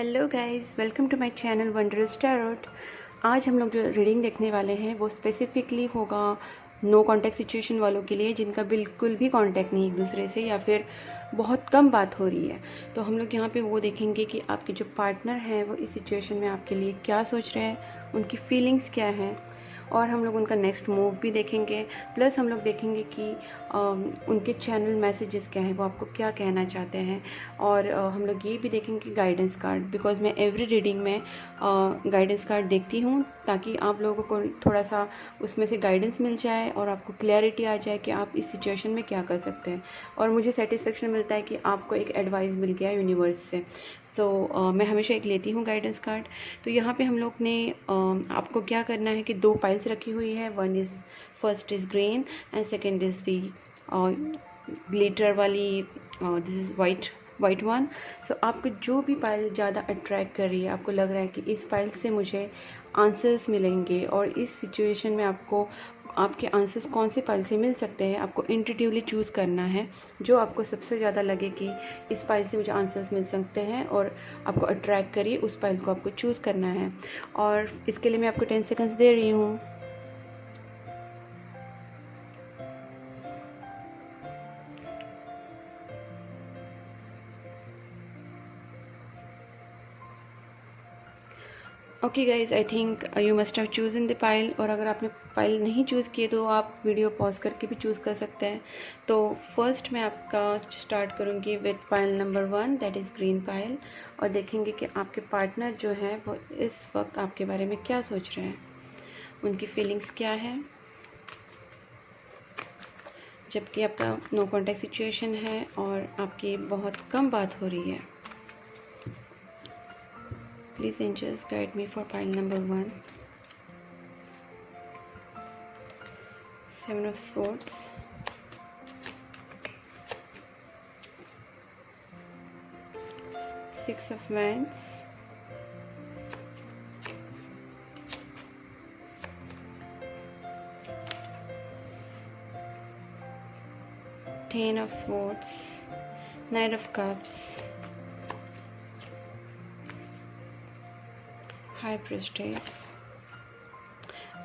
Hello guys, welcome to my channel wondrous tarot. आज हम लोग जो रीडिंग देखने वाले हैं वो स्पेसिफिकली होगा नो कांटेक्ट सिचुएशन वालों के लिए, जिनका बिल्कुल भी कांटेक्ट नहीं एक दूसरे से या फिर बहुत कम बात हो रही है। तो हम लोग यहाँ पे वो देखेंगे कि आपके जो पार्टनर हैं वो इस सिचुएशन में आपके लिए क्या सोच रहे हैं, उनकी फीलिंग्स क्या हैं, और हम लोग उनका नेक्स्ट मूव भी देखेंगे। प्लस हम लोग देखेंगे कि उनके चैनल मैसेजेस क्या हैं, वो आपको क्या कहना चाहते हैं। और हम लोग ये भी देखेंगे गाइडेंस कार्ड, बिकॉज मैं एवरी रीडिंग में गाइडेंस कार्ड देखती हूँ ताकि आप लोगों को थोड़ा सा उसमें से गाइडेंस मिल जाए और आपको क्लैरिटी आ जाए कि आप इस सिचुएशन में क्या कर सकते हैं। और मुझे सेटिस्फेक्शन मिलता है कि आपको एक एडवाइस मिल गया यूनिवर्स से। तो मैं हमेशा एक लेती हूँ गाइडेंस कार्ड। तो यहाँ पे हम लोग ने आपको क्या करना है कि 2 पाइल्स रखी हुई है। First is green and second is the glitter वाली, दिस इज़ वाइट वन। सो आपको जो भी पाइल ज़्यादा अट्रैक्ट कर रही है, आपको लग रहा है कि इस पाइल से मुझे आंसर्स मिलेंगे और इस सिचुएशन में आपको आपके आंसर्स कौन से पाइल से मिल सकते हैं, आपको इंट्यूटिवली चूज़ करना है जो आपको सबसे ज़्यादा लगे कि इस पाइल से मुझे आंसर्स मिल सकते हैं और आपको अट्रैक्ट करिए, उस पाइल को आपको चूज़ करना है। और इसके लिए मैं आपको 10 सेकंड्स दे रही हूँ। Okay guys, I think you must have chosen the pile. और अगर आपने पाइल नहीं चूज़ किए तो आप वीडियो पॉज करके भी चूज़ कर सकते हैं। तो फर्स्ट मैं आपका स्टार्ट करूँगी with pile number 1, that is green pile. और देखेंगे कि आपके पार्टनर जो है वो इस वक्त आपके बारे में क्या सोच रहे हैं, उनकी फीलिंग्स क्या है। जबकि आपका नो कॉन्टैक्ट सिचुएशन है और आपकी बहुत कम बात हो रही है। Please angels guide me for pile number 1. 7 of Swords, Six of Wands, Ten of Swords, Knight of Cups, High Priestess,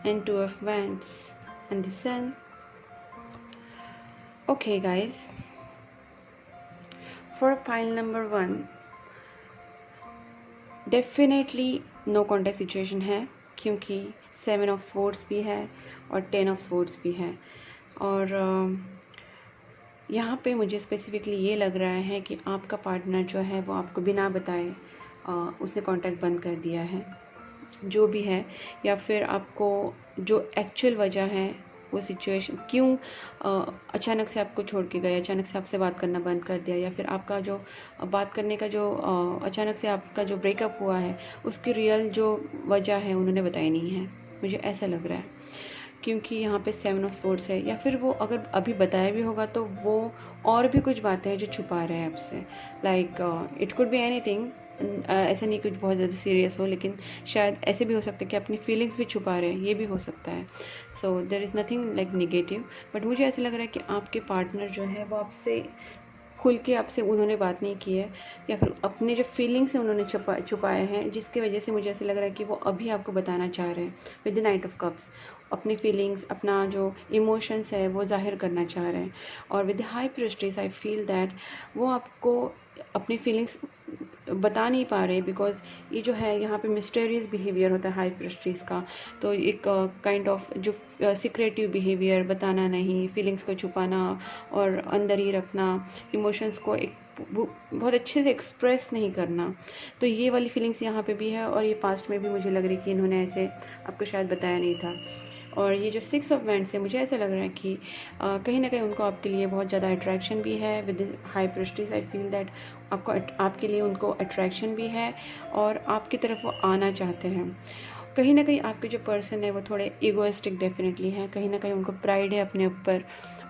and Two of Wands, and the Sun. Okay guys, for pile number 1, definitely no contact situation है, क्योंकि 7 of swords भी है और 10 of swords भी है। और यहाँ पे मुझे स्पेसिफिकली ये लग रहा है कि आपका पार्टनर जो है वो आपको बिना बताए उसने कांटेक्ट बंद कर दिया है, जो भी है। या फिर आपको जो एक्चुअल वजह है वो सिचुएशन क्यों अचानक से आपको छोड़ के गए, अचानक से आपसे बात करना बंद कर दिया, या फिर आपका जो बात करने का जो अचानक से आपका जो ब्रेकअप हुआ है उसकी रियल जो वजह है उन्होंने बताई नहीं है, मुझे ऐसा लग रहा है। क्योंकि यहाँ पे 7 ऑफ स्वॉर्ड्स है, या फिर वो अगर अभी बताया भी होगा तो वो और भी कुछ बातें हैं जो छुपा रहे हैं आपसे। Like it could be anything, ऐसा नहीं कुछ बहुत ज़्यादा सीरियस हो, लेकिन शायद ऐसे भी हो सकता है कि अपनी फीलिंग्स भी छुपा रहे हैं, ये भी हो सकता है। So there is nothing like negative, but मुझे ऐसा लग रहा है कि आपके पार्टनर जो है वो आपसे खुल के आपसे उन्होंने बात नहीं की है, या फिर अपने जो फीलिंग्स हैं उन्होंने छुपाए हैं, जिसकी वजह से मुझे ऐसा लग रहा है कि वो अभी आपको बताना चाह रहे हैं with the knight of cups. अपनी फीलिंग्स, अपना जो इमोशंस है वो जाहिर करना चाह रहे हैं। और with the high priestess I feel that वो आपको अपनी फीलिंग्स बता नहीं पा रहे, बिकॉज ये जो है यहाँ पे मिस्टेरियस बिहेवियर होता है हाई प्रीस्टेस का। तो एक काइंड ऑफ जो सीक्रेटिव बिहेवियर, बताना नहीं, फीलिंग्स को छुपाना और अंदर ही रखना, इमोशंस को एक बहुत अच्छे से एक्सप्रेस नहीं करना, तो ये वाली फीलिंग्स यहाँ पे भी है। और ये पास्ट में भी मुझे लग रही कि इन्होंने ऐसे आपको शायद बताया नहीं था। और ये जो 6 ऑफ वैंड्स है, मुझे ऐसा लग रहा है कि कहीं ना कहीं उनको आपके लिए बहुत ज़्यादा अट्रैक्शन भी है। With high priestess I feel that आपको आपके लिए उनको अट्रैक्शन भी है और आपकी तरफ वो आना चाहते हैं। कहीं ना कहीं आपके जो पर्सन है वो थोड़े ईगोइस्टिक डेफिनेटली हैं, कहीं ना कहीं उनको प्राइड है अपने ऊपर।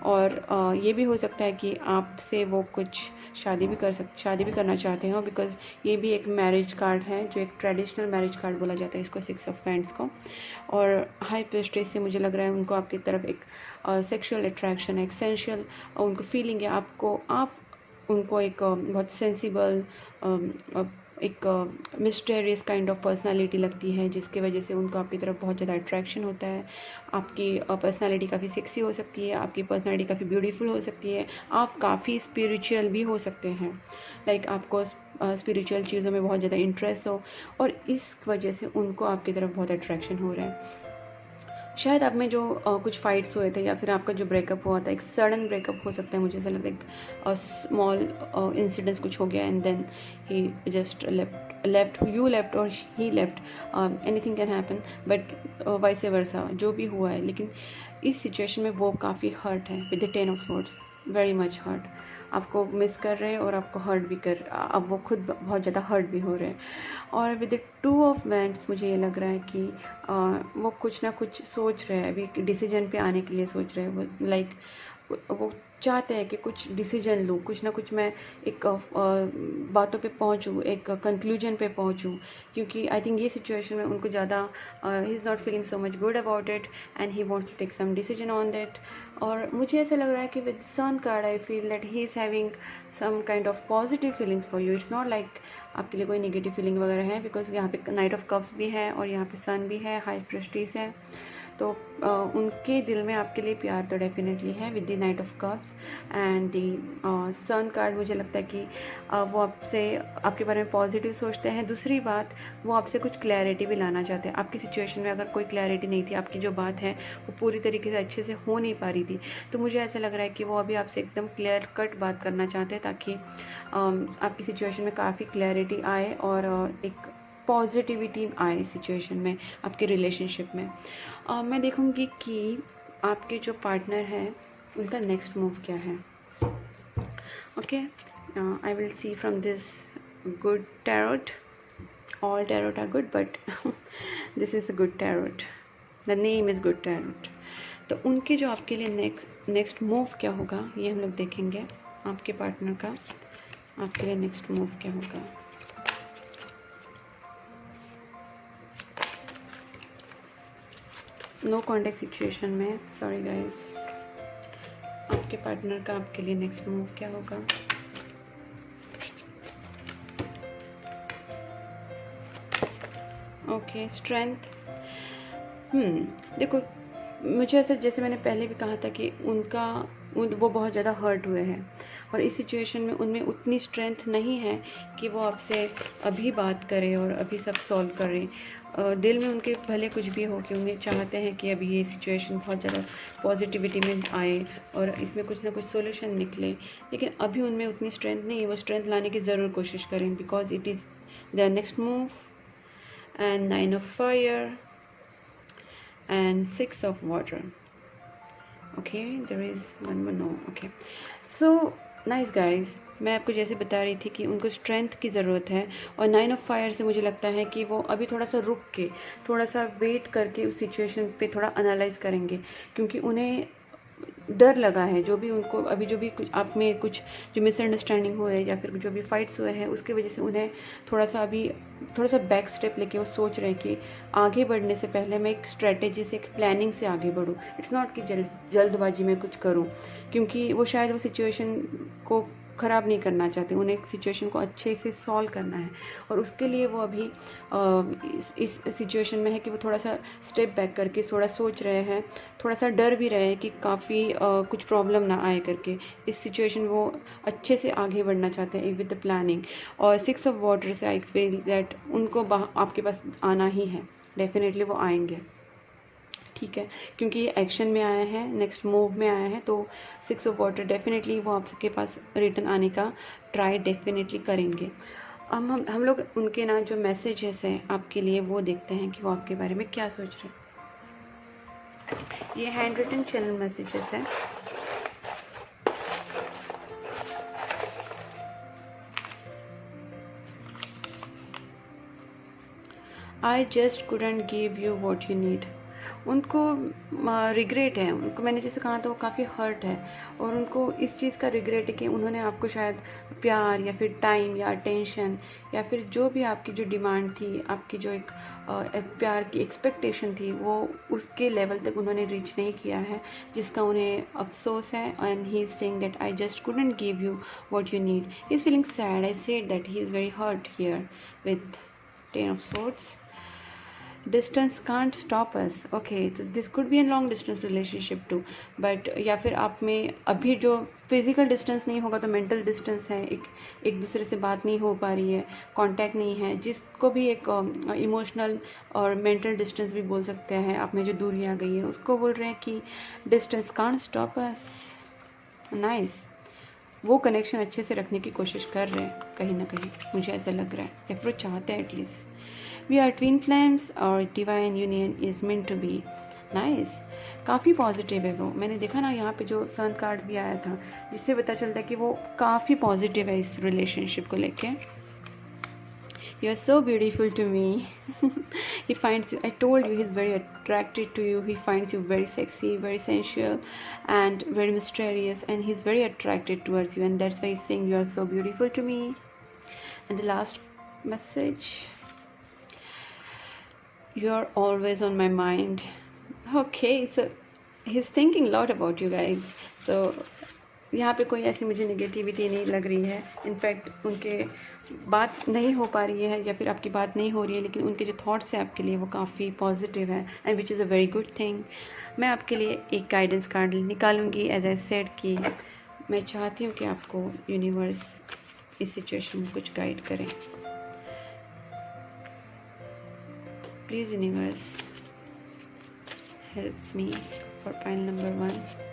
और ये भी हो सकता है कि आपसे वो कुछ शादी भी करना चाहते हो, बिकॉज ये भी एक मैरिज कार्ड है, जो एक ट्रेडिशनल मैरिज कार्ड बोला जाता है इसको, 6 ऑफ वैंड्स को। और हाई प्रीस्टेस से मुझे लग रहा है उनको आपकी तरफ एक सेक्सुअल अट्रैक्शन है, एक सेंशुअल उनको फीलिंग है, आप उनको एक बहुत सेंसिबल एक मिस्टेरियस काइंड ऑफ पर्सनालिटी लगती है, जिसकी वजह से उनको आपकी तरफ बहुत ज़्यादा अट्रैक्शन होता है। आपकी पर्सनालिटी काफ़ी सेक्सी हो सकती है, आपकी पर्सनालिटी काफ़ी ब्यूटीफुल हो सकती है, आप काफ़ी स्पिरिचुअल भी हो सकते हैं, लाइक आपको स्पिरिचुअल चीज़ों में बहुत ज़्यादा इंटरेस्ट हो, और इस वजह से उनको आपकी तरफ बहुत अट्रैक्शन हो रहा है। शायद आप में जो कुछ फाइट्स हुए थे, या फिर आपका जो ब्रेकअप हुआ था, एक सडन ब्रेकअप हो सकता है, मुझे ऐसा लगता है एक स्मॉल इंसिडेंट्स कुछ हो गया and then he just left you left और he left, anything can happen, but vice versa जो भी हुआ है। लेकिन इस सिचुएशन में वो काफ़ी हर्ट है with the 10 of swords, very much hurt. आपको मिस कर रहे हैं और आपको हर्ट भी कर, अब वो खुद बहुत ज़्यादा हर्ट भी हो रहे हैं। और विद द 2 ऑफ वैंड्स मुझे ये लग रहा है कि वो कुछ ना कुछ सोच रहे हैं, अभी डिसीजन पे आने के लिए सोच रहे हैं। वो लाइक वो चाहते हैं कि कुछ डिसीजन लूँ, कुछ ना कुछ मैं एक बातों पे पहुँचूँ, एक कंक्लूजन पे पहुँचूँ, क्योंकि आई थिंक ये सिचुएशन में उनको ज़्यादा he is not feeling so much good about it and he wants to take some decision on that. और मुझे ऐसा लग रहा है कि with sun card I feel that he is having some kind of positive feelings for you. It's not like आपके लिए कोई नेगेटिव फीलिंग वगैरह है, बिकॉज यहाँ पे नाइट ऑफ कप्स भी है और यहाँ पे सन भी है, हाई प्रेस्टीज है। तो उनके दिल में आपके लिए प्यार तो डेफिनेटली है with the knight of cups and the sun card. मुझे लगता है कि वो आपसे, आपके बारे में पॉजिटिव सोचते हैं। दूसरी बात, वो आपसे कुछ क्लैरिटी भी लाना चाहते हैं। आपकी सिचुएशन में अगर कोई क्लैरिटी नहीं थी, आपकी जो बात है वो पूरी तरीके से अच्छे से हो नहीं पा रही थी, तो मुझे ऐसा लग रहा है कि वो अभी आपसे एकदम क्लियर कट बात करना चाहते हैं, ताकि आपकी सिचुएशन में काफ़ी क्लैरिटी आए और एक पॉजिटिविटी आए सिचुएशन में, आपके रिलेशनशिप में। मैं देखूँगी कि आपके जो पार्टनर है उनका नेक्स्ट मूव क्या है। Okay, I will see from this good tarot. All tarot are good, but this is a good tarot, the name is good tarot. तो उनके जो आपके लिए नेक्स्ट मूव क्या होगा, ये हम लोग देखेंगे। आपके पार्टनर का आपके लिए नेक्स्ट मूव क्या होगा। नो कॉन्टेक्ट सिचुएशन में, सॉरी गाइस, आपके पार्टनर का आपके लिए नेक्स्ट मूव क्या होगा। Okay, strength. देखो, मुझे ऐसा, जैसे मैंने पहले भी कहा था कि वो बहुत ज़्यादा हर्ट हुए हैं और इस सिचुएशन में उनमें उतनी स्ट्रेंथ नहीं है कि वो आपसे अभी बात करें और अभी सब सॉल्व करें। दिल में उनके भले कुछ भी हो कि उन्हें चाहते हैं कि अभी ये सिचुएशन बहुत ज़्यादा पॉजिटिविटी में आए और इसमें कुछ ना कुछ सोल्यूशन निकले, लेकिन अभी उनमें उतनी स्ट्रेंथ नहीं है। वो स्ट्रेंथ लाने की ज़रूर कोशिश करें, because it is their next move and 9 of fire and 6 of water. Okay, there is one more, no, okay, so nice guys, मैं आपको जैसे बता रही थी कि उनको स्ट्रेंथ की ज़रूरत है, और 9 ऑफ फायर से मुझे लगता है कि वो अभी थोड़ा सा रुक के, थोड़ा सा वेट करके उस सिचुएशन पे थोड़ा एनालाइज करेंगे, क्योंकि उन्हें डर लगा है। जो भी उनको अभी जो भी कुछ आप में कुछ जो मिसअंडरस्टैंडिंग हुए या फिर जो भी फाइट्स हुए हैं, उसके वजह से उन्हें थोड़ा सा बैक स्टेप लेके वो सोच रहे हैं कि आगे बढ़ने से पहले मैं एक स्ट्रेटेजी से, एक प्लानिंग से आगे बढ़ूँ। इट्स नॉट कि जल्दबाजी में कुछ करूँ, क्योंकि वो शायद वो सिचुएशन को ख़राब नहीं करना चाहते, उन्हें एक सिचुएशन को अच्छे से सॉल्व करना है, और उसके लिए वो अभी इस सिचुएशन में है कि वो थोड़ा सा स्टेप बैक करके थोड़ा सोच रहे हैं, थोड़ा सा डर भी रहे हैं कि काफ़ी कुछ प्रॉब्लम ना आए करके। इस सिचुएशन वो अच्छे से आगे बढ़ना चाहते हैं विद द प्लानिंग। और 6 ऑफ वाटर से आई फील दैट उनको आपके पास आना ही है, डेफिनेटली वो आएंगे, ठीक है, क्योंकि ये एक्शन में आया है, नेक्स्ट मूव में आया है, तो 6 ऑफ वाटर डेफिनेटली वो आपके पास रिटर्न आने का ट्राई डेफिनेटली करेंगे। हम लोग उनके ना जो मैसेजेस हैं आपके लिए वो देखते हैं कि वो आपके बारे में क्या सोच रहे हैं। ये हैंड रिटन चैनल मैसेजेस है। I just couldn't give you what you need. उनको रिग्रेट है, उनको मैंने जैसे कहा था वो काफ़ी हर्ट है और उनको इस चीज़ का रिग्रेट है कि उन्होंने आपको शायद प्यार या फिर टाइम या अटेंशन या फिर जो भी आपकी जो डिमांड थी, आपकी जो एक प्यार की एक्सपेक्टेशन थी, वो उसके लेवल तक उन्होंने रीच नहीं किया है, जिसका उन्हें अफसोस है। And he is saying that I just couldn't give you what you need. He is feeling sad. I said that he is very hurt here with 10 of swords. Distance can't stop us. Okay, so this could be a long distance relationship too, but या फिर आप में अभी जो physical distance नहीं होगा तो mental distance है, एक दूसरे से बात नहीं हो पा रही है, कांटेक्ट नहीं है, जिसको भी एक इमोशनल और मेंटल डिस्टेंस भी बोल सकते हैं। आप में जो दूरी आ गई है उसको बोल रहे हैं कि distance can't stop us. Nice. वो कनेक्शन अच्छे से रखने की कोशिश कर रहे हैं कहीं ना कहीं, मुझे ऐसा लग रहा है, या फिर वो चाहते हैं at least. We are twin flames और divine union is meant to be. Nice. काफ़ी पॉजिटिव है वो। मैंने देखा ना यहाँ पे जो सन कार्ड भी आया था, जिससे पता चलता है कि वो काफ़ी पॉजिटिव है इस रिलेशनशिप को लेके। You are so beautiful to me. He finds you, I told you, he's very attracted to you. He finds you very sexy, very sensual and very mysterious, and he's very attracted towards you, and that's why he's saying you are so beautiful to me. And the last message, you are always on my mind. Okay, so he's thinking a lot about you guys. So यहाँ पे कोई ऐसी मुझे negativity नहीं लग रही है। In fact उनके बात नहीं हो पा रही है या फिर आपकी बात नहीं हो रही है, लेकिन उनके जो थॉट्स हैं आपके लिए वो काफ़ी पॉजिटिव है, and which is a very good thing. मैं आपके लिए एक गाइडेंस कार्ड निकालूंगी। एज आई सेड कि मैं चाहती हूँ कि आपको यूनिवर्स इस सिचुएशन में कुछ गाइड करें। Please universe help me for pile number 1।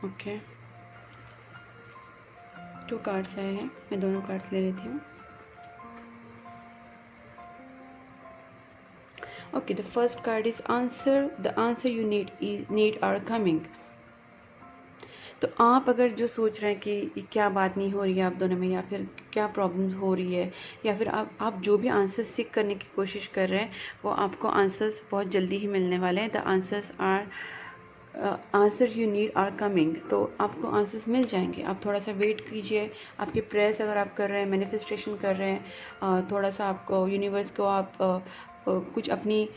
Okay, 2 cards आए हैं, मैं दोनों कार्ड्स ले लेती हूँ। Okay, the first card is answer. The answer you need are coming. तो आप अगर जो सोच रहे हैं कि क्या बात नहीं हो रही है आप दोनों में, या फिर क्या प्रॉब्लम्स हो रही है, या फिर आप जो भी आंसर्स सीख करने की कोशिश कर रहे हैं, वो आपको आंसर्स बहुत जल्दी ही मिलने वाले हैं। The answers are answer you need are coming. तो आपको आंसर्स मिल जाएंगे, आप थोड़ा सा वेट कीजिए। आपके प्रेयर्स अगर आप कर रहे हैं, मैनिफेस्टेशन कर रहे हैं, थोड़ा सा आपको यूनिवर्स को आप कुछ अपनी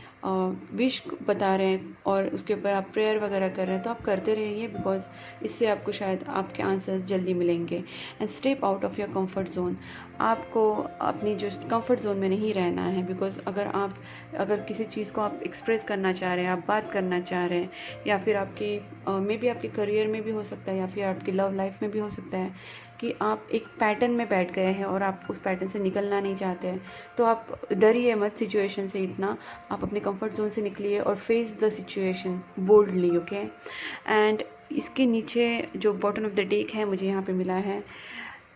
विश बता रहे हैं और उसके ऊपर आप प्रेयर वगैरह कर रहे हैं, तो आप करते रहिए, बिकॉज इससे आपको शायद आपके आंसर्स जल्दी मिलेंगे। And step out of your comfort zone. आपको अपनी जो कंफर्ट जोन में नहीं रहना है, बिकॉज अगर किसी चीज़ को आप एक्सप्रेस करना चाह रहे हैं, आप बात करना चाह रहे हैं, या फिर आपकी मे बी आपके करियर में भी हो सकता है, या फिर आपकी लव लाइफ में भी हो सकता है कि आप एक पैटर्न में बैठ गए हैं और आप उस पैटर्न से निकलना नहीं चाहते हैं, तो आप डरिए मत सिचुएशन से इतना। आप अपने कंफर्ट जोन से निकलिए और face the situation boldly. Okay, and इसके नीचे जो बॉटम ऑफ द डेक है मुझे यहाँ पे मिला है,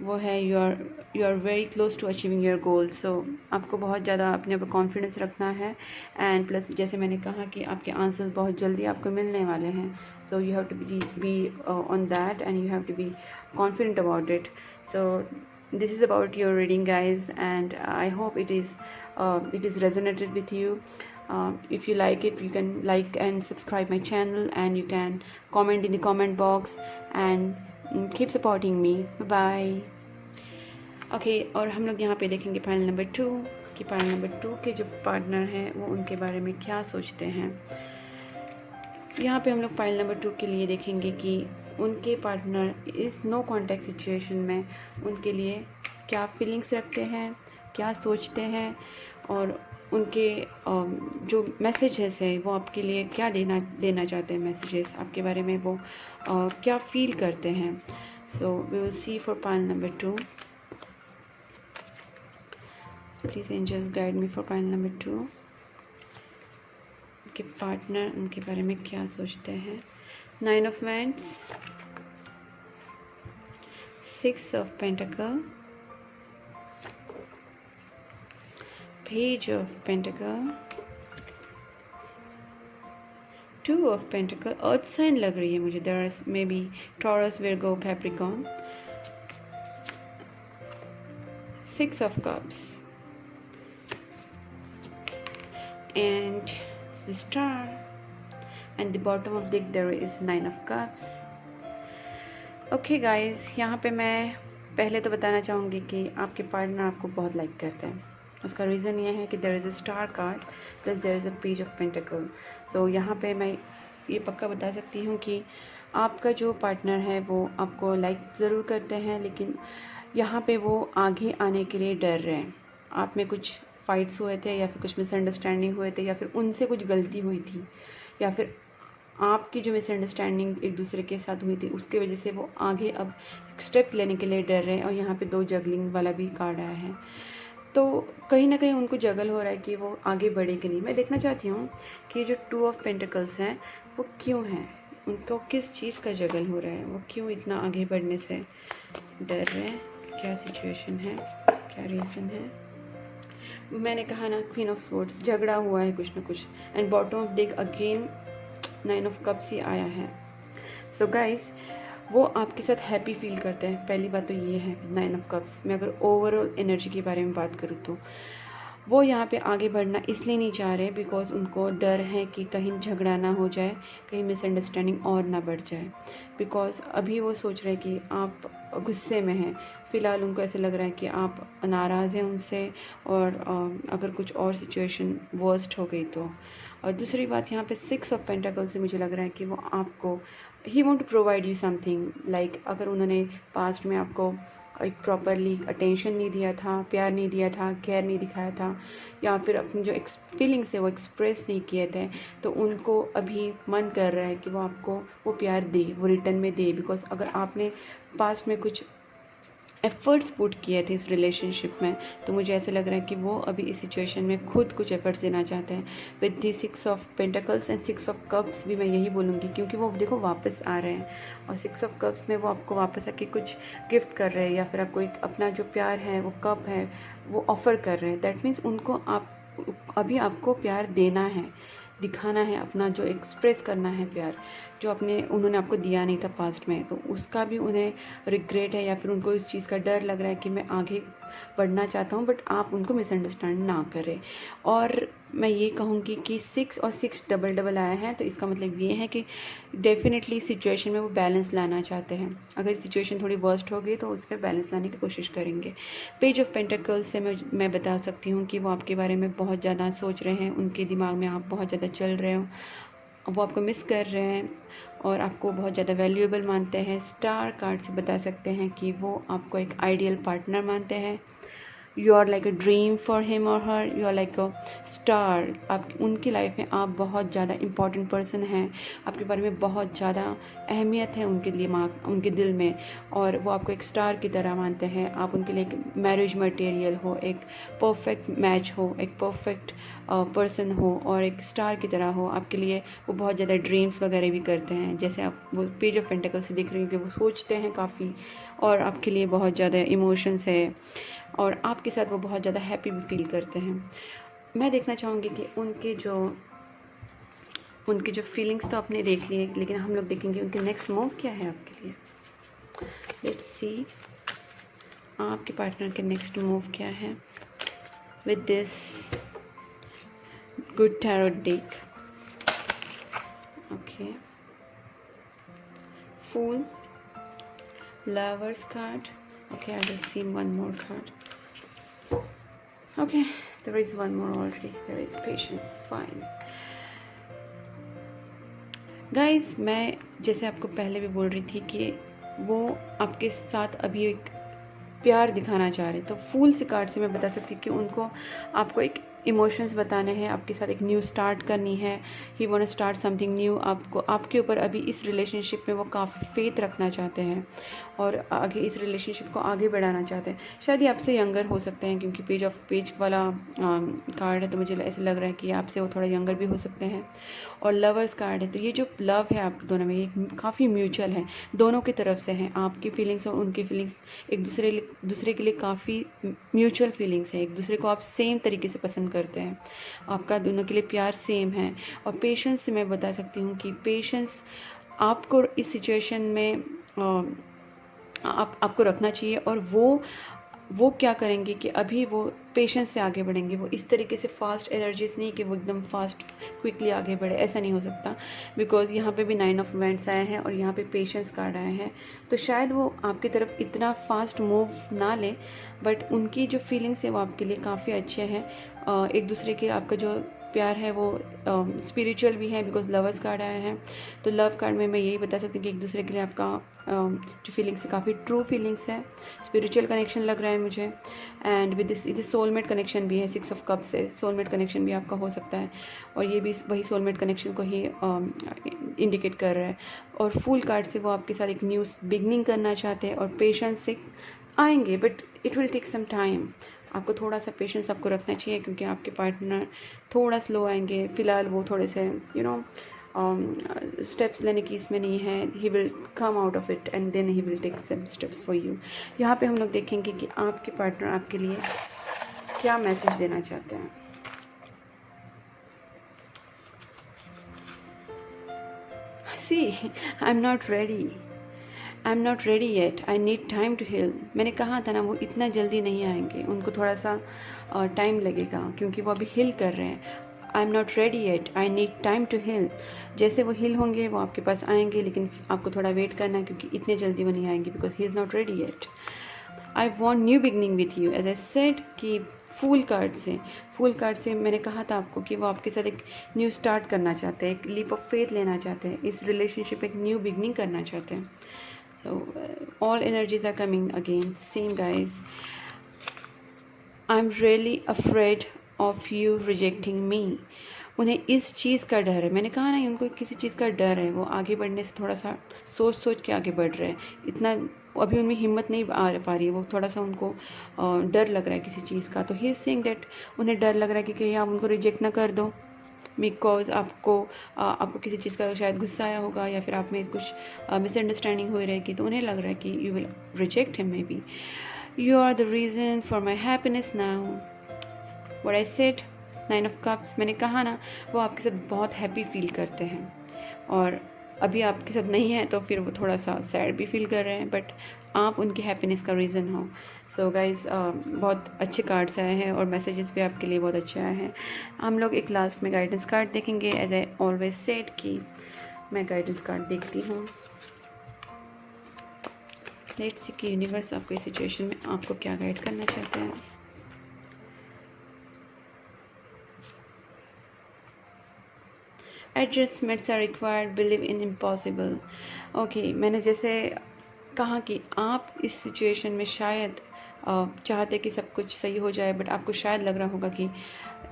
वो है you are very close to achieving your goal. So आपको बहुत ज़्यादा अपने ऊपर कॉन्फिडेंस रखना है, एंड प्लस जैसे मैंने कहा कि आपके आंसर्स बहुत जल्दी आपको मिलने वाले हैं। So you have to be on that and you have to be confident about it. So this is about your reading, guys, and I hope it is resonated with you. If you like it, you can like and subscribe my channel, and you can comment in the comment box and keep supporting me. Bye bye. Okay, और हम लोग यहाँ पे देखेंगे final number 2 कि final number 2 के जो partner हैं वो उनके बारे में क्या सोचते हैं। यहाँ पे हम लोग फाइल नंबर 2 के लिए देखेंगे कि उनके पार्टनर इस नो कॉन्टैक्ट सिचुएशन में उनके लिए क्या फीलिंग्स रखते हैं, क्या सोचते हैं, और उनके जो मैसेजेस है वो आपके लिए क्या देना चाहते हैं। मैसेजेस आपके बारे में वो क्या फील करते हैं। So we will see for file number 2। Please angels guide me for file number 2 के पार्टनर उनके बारे में क्या सोचते हैं। 9 of Wands, 6 of Pentacle, Page of Pentacle, 2 of Pentacle। Earth sign लग रही है मुझे। There is maybe Taurus, Virgo, Capricorn. 6 of cups and the star, and the bottom of deck there is 9 of cups. Okay guys, यहाँ पे मैं पहले तो बताना चाहूँगी कि आपके पार्टनर आपको बहुत लाइक करते हैं। उसका रीज़न ये है कि there is a star card plus there is a page of pentacle. So यहाँ पे मैं ये पक्का बता सकती हूँ कि आपका जो पार्टनर है वो आपको लाइक ज़रूर करते हैं, लेकिन यहाँ पे वो आगे आने के लिए डर रहे हैं। आप में कुछ फाइट्स हुए थे या फिर कुछ मिसअंडरस्टैंडिंग हुए थे या फिर उनसे कुछ गलती हुई थी या फिर आपकी जो मिसअंडरस्टैंडिंग एक दूसरे के साथ हुई थी उसकी वजह से वो आगे अब स्टेप लेने के लिए डर रहे हैं। और यहाँ पे 2 जगलिंग वाला भी कार्ड आया है, तो कहीं ना कहीं उनको जगल हो रहा है कि वो आगे बढ़े कि नहीं। मैं देखना चाहती हूँ कि जो 2 ऑफ पेंटिकल्स हैं वो क्यों हैं, उनको किस चीज़ का जगल हो रहा है, वो क्यों इतना आगे बढ़ने से डर रहे हैं, क्या सिचुएशन है, क्या रीज़न है। मैंने कहा ना, क्वीन ऑफ स्वॉर्ड्स, झगड़ा हुआ है कुछ ना कुछ, and bottom of deck again 9 of cups ही आया है। सो गाइस, वो आपके साथ हैप्पी फील करते हैं। पहली बात तो ये है 9 ऑफ कप्स में। अगर ओवरऑल एनर्जी के बारे में बात करूँ तो वो यहाँ पे आगे बढ़ना इसलिए नहीं चाह रहे बिकॉज उनको डर है कि कहीं झगड़ा ना हो जाए, कहीं मिसअंडरस्टैंडिंग और ना बढ़ जाए। बिकॉज अभी वो सोच रहे हैं कि आप गुस्से में हैं। फ़िलहाल उनको ऐसे लग रहा है कि आप नाराज़ हैं उनसे, और अगर कुछ और सिचुएशन वर्स्ट हो गई तो। और दूसरी बात, यहाँ पे 6 ऑफ पेंटाकल से मुझे लग रहा है कि वो आपको he want to provide you something, like अगर उन्होंने पास्ट में आपको एक प्रॉपरली अटेंशन नहीं दिया था, प्यार नहीं दिया था, केयर नहीं दिखाया था, या फिर अपनी जो फीलिंग्स है वो एक्सप्रेस नहीं किए थे, तो उनको अभी मन कर रहा है कि वो आपको वो प्यार दे, वो रिटर्न में दे। बिकॉज अगर आपने पास्ट में कुछ एफ़र्ट्स पुट किए थे इस रिलेशनशिप में, तो मुझे ऐसा लग रहा है कि वो अभी इस सिचुएशन में खुद कुछ एफ़र्ट्स देना चाहते हैं। With the 6 of pentacles and 6 of cups भी मैं यही बोलूँगी, क्योंकि वो देखो वापस आ रहे हैं, और 6 ऑफ कप्स में वो आपको वापस आके कुछ गिफ्ट कर रहे हैं, या फिर आपको एक अपना जो प्यार है वो कप है वो ऑफ़र कर रहे हैं। दैट मीन्स उनको अभी आपको प्यार देना है, दिखाना है, अपना जो एक्सप्रेस करना है प्यार, जो उन्होंने आपको दिया नहीं था पास्ट में, तो उसका भी उन्हें रिग्रेट है, या फिर उनको इस चीज़ का डर लग रहा है कि मैं आगे बढ़ना चाहता हूँ बट आप उनको मिसअंडरस्टैंड ना करें। और मैं ये कहूँगी कि 6 और 6 डबल डबल आया है, तो इसका मतलब ये है कि डेफिनेटली सिचुएशन में वो बैलेंस लाना चाहते हैं। अगर सिचुएशन थोड़ी वर्स्ट हो गई तो उस पर बैलेंस लाने की कोशिश करेंगे। पेज ऑफ पेंटिकल्स से मैं बता सकती हूँ कि वो आपके बारे में बहुत ज़्यादा सोच रहे हैं, उनके दिमाग में आप बहुत ज़्यादा चल रहे हो, वो आपको मिस कर रहे हैं और आपको बहुत ज़्यादा वैल्यूएबल मानते हैं। स्टार कार्ड से बता सकते हैं कि वो आपको एक आइडियल पार्टनर मानते हैं। You are like a dream for him और her, you are like a star. आप उनकी लाइफ में आप बहुत ज़्यादा इंपॉर्टेंट पर्सन हैं, आपके बारे में बहुत ज़्यादा अहमियत है उनके दिमाग, उनके दिल में, और वो आपको एक स्टार की तरह मानते हैं। आप उनके लिए एक मैरिज मटेरियल हो, एक परफेक्ट मैच हो, एक परफेक्ट पर्सन हो, और एक स्टार की तरह हो आपके लिए। वो बहुत ज़्यादा ड्रीम्स वगैरह भी करते हैं, जैसे आप वो पेज ऑफ पेंटिकल से देख रही हो कि वो सोचते हैं काफ़ी, और आपके लिए बहुत ज़्यादा इमोशंस है, और आपके साथ वो बहुत ज़्यादा हैप्पी भी फील करते हैं। मैं देखना चाहूँगी कि उनके जो फीलिंग्स तो आपने देख लिए, लेकिन हम लोग देखेंगे उनके नेक्स्ट मूव क्या है आपके लिए। लेट्स सी आपके पार्टनर के नेक्स्ट मूव क्या है with this good tarot deck. Okay, fool, lovers card. Okay, I will see one more card. Okay, there is one more already. There is patience. Fine. Guys, मैं जैसे आपको पहले भी बोल रही थी कि वो आपके साथ अभी एक प्यार दिखाना चाह रहे, तो फूल से कार्ड से मैं बता सकती हूँ कि उनको आपको एक इमोशंस बताने हैं, आपके साथ एक न्यू स्टार्ट करनी है। He want to start something new. आपके ऊपर अभी इस रिलेशनशिप में वो काफ़ी फेथ रखना चाहते हैं, और आगे इस रिलेशनशिप को आगे बढ़ाना चाहते हैं। शायद ये आपसे यंगर हो सकते हैं, क्योंकि पेज वाला कार्ड है, तो मुझे ऐसे लग रहा है कि आपसे वो थोड़ा यंगर भी हो सकते हैं। और लवर्स कार्ड है, तो ये जो लव है आप दोनों में, ये काफ़ी म्यूचुअल है, दोनों की तरफ से हैं। आपकी फीलिंग्स और उनकी फीलिंग्स एक दूसरे के लिए काफ़ी म्यूचुअल फीलिंग्स है। एक दूसरे को आप सेम तरीके से पसंद करते हैं, आपका दोनों के लिए प्यार सेम है। और पेशेंस से मैं बता सकती हूँ कि पेशेंस आपको इस सिचुएशन में आपको रखना चाहिए, और वो वो क्या करेंगे कि अभी वो पेशेंस से आगे बढ़ेंगे। वो इस तरीके से फास्ट एनर्जीज नहीं कि वो एकदम फास्ट क्विकली आगे बढ़े, ऐसा नहीं हो सकता। बिकॉज यहाँ पे भी 9 ऑफ वैंड्स आए हैं और यहाँ पे पेशेंस कार्ड आए हैं, तो शायद वो आपकी तरफ इतना फास्ट मूव ना ले, बट उनकी जो फीलिंग्स है वो आपके लिए काफ़ी अच्छे हैं। एक दूसरे के आपका जो प्यार है वो स्पिरिचुअल भी है, बिकॉज लवर्स कार्ड आए हैं। तो लव कार्ड में मैं यही बता सकती हूँ कि एक दूसरे के लिए आपका जो फीलिंग्स है काफ़ी ट्रू फीलिंग्स है, स्पिरिचुअल कनेक्शन लग रहा है मुझे। And with this soulmate connection भी है, 6 ऑफ कप्स से सोलमेट कनेक्शन भी आपका हो सकता है, और ये भी वही सोलमेट कनेक्शन को ही इंडिकेट कर रहा है। और फूल कार्ड से वो आपके साथ एक न्यू बिगनिंग करना चाहते हैं और पेशेंस से आएंगे, but it will take some time. आपको थोड़ा सा पेशेंस आपको रखना चाहिए, क्योंकि आपके पार्टनर थोड़ा स्लो आएंगे फ़िलहाल। वो थोड़े से स्टेप्स लेने की इसमें नहीं है। He will come out of it and then he will take some steps for you. यहाँ पे हम लोग देखेंगे कि आपके पार्टनर आपके लिए क्या मैसेज देना चाहते हैं। See, I am not ready yet, I need time to heal. मैंने कहा था ना, वो इतना जल्दी नहीं आएंगे, उनको थोड़ा सा टाइम लगेगा, क्योंकि वो अभी हील कर रहे हैं। I am not ready yet, I need time to heal. जैसे वो हील होंगे वो आपके पास आएंगे, लेकिन आपको थोड़ा वेट करना है, क्योंकि इतने जल्दी वो नहीं आएंगे, because he is not ready yet. I want new beginning with you, as I said कि फूल कार्ड से मैंने कहा था आपको कि वो आपके साथ एक न्यू स्टार्ट करना चाहते हैं, एक लीप ऑफ फेथ लेना चाहते हैं, इस रिलेशनशिप एक न्यू बिगनिंग करना चाहते हैं। So all energies are coming again. Same guys. I'm really afraid of you rejecting me. उन्हें इस चीज़ का डर है। मैंने कहा ना, उनको किसी चीज़ का डर है। वो आगे बढ़ने से थोड़ा सा सोच के आगे बढ़ रहे हैं। इतना अभी उनमें हिम्मत नहीं आ पा रही है। वो थोड़ा सा उनको डर लग रहा है किसी चीज़ का। तो ही इज सेइंग दैट उन्हें डर लग रहा है कि कहीं आप उनको रिजेक्ट ना कर दो, बिकॉज आपको किसी चीज़ का शायद गुस्सा आया होगा, या फिर आप में कुछ मिसअंडरस्टैंडिंग हो रहेगी, तो उन्हें लग रहा है कि you will reject him. Maybe you are the reason for my happiness now. What I said, 9 of cups, मैंने कहा ना, वो आपके साथ बहुत हैप्पी फील करते हैं, और अभी आपके साथ नहीं है तो फिर वो थोड़ा सा सैड भी फील कर रहे हैं, बट आप उनकी हैप्पीनेस का रीज़न हो। सो गाइज़, बहुत अच्छे कार्ड्स आए हैं और मैसेजेस भी आपके लिए बहुत अच्छे आए हैं। हम लोग एक लास्ट में गाइडेंस कार्ड देखेंगे। एज आई ऑलवेज सेड कि मैं गाइडेंस कार्ड देखती हूँ। लेट्स सी कि यूनिवर्स आपको इस सिचुएशन में आपको क्या गाइड करना चाहते हैं। Adjustments are required, believe in impossible. Okay, मैंने जैसे कहा कि आप इस सिचुएशन में शायद चाहते कि सब कुछ सही हो जाए, बट आपको शायद लग रहा होगा कि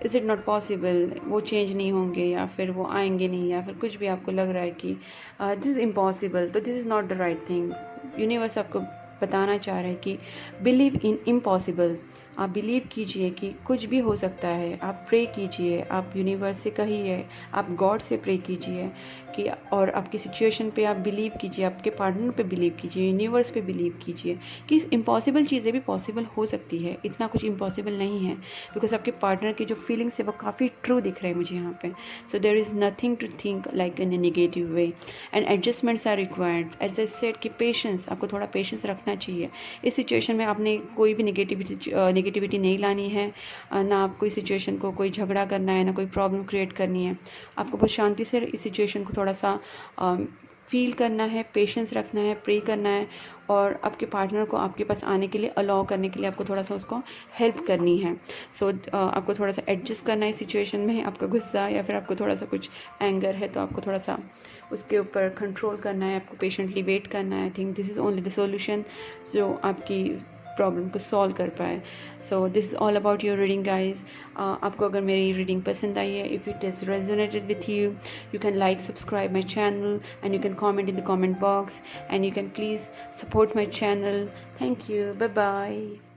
इज़ इट नॉट पॉसिबल, वो चेंज नहीं होंगे, या फिर वो आएंगे नहीं, या फिर कुछ भी आपको लग रहा है कि दिस इज़ इम्पॉसिबल। तो this is not the right thing. Universe आपको बताना चाह रहा है कि बिलीव इन इम्पॉसिबल। आप बिलीव कीजिए कि कुछ भी हो सकता है। आप प्रे कीजिए, आप यूनिवर्स से कहिए, आप गॉड से प्रे कीजिए कि, और आपकी सिचुएशन पे आप बिलीव कीजिए, आपके पार्टनर पे बिलीव कीजिए, यूनिवर्स पे बिलीव कीजिए कि इम्पॉसिबल चीज़ें भी पॉसिबल हो सकती है। इतना कुछ इम्पॉसिबल नहीं है, बिकॉज आपके पार्टनर की जो फीलिंग्स है वो काफ़ी ट्रू दिख रहे हैं मुझे यहाँ पे। So there is nothing to think like in a negative way, and adjustments are required. As I said कि पेशेंस, आपको थोड़ा पेशेंस रखना चाहिए। इस सिचुएशन में आपने कोई भी नेगेटिविटी नहीं लानी है, ना आप कोई सिचुएशन को कोई झगड़ा करना है, ना कोई प्रॉब्लम क्रिएट करनी है। आपको बहुत शांति से इस सिचुएशन को थोड़ा सा फील करना है, पेशेंस रखना है, प्रे करना है, और आपके पार्टनर को आपके पास आने के लिए अलाउ करने के लिए आपको थोड़ा सा उसको हेल्प करनी है। सो आपको थोड़ा सा एडजस्ट करना है इस सिचुएशन में। आपका गुस्सा या फिर आपको थोड़ा सा कुछ एंगर है, तो आपको थोड़ा सा उसके ऊपर कंट्रोल करना है, आपको पेशेंटली वेट करना है। I think this is only the solution जो आपकी प्रॉब्लम को सॉल्व कर पाए। So this is all about your reading guys. आपको अगर मेरी रीडिंग पसंद आई है, if it is resonated with you, you can like, subscribe my channel, and you can comment in the comment box, and you can please support my channel. Thank you. Bye bye.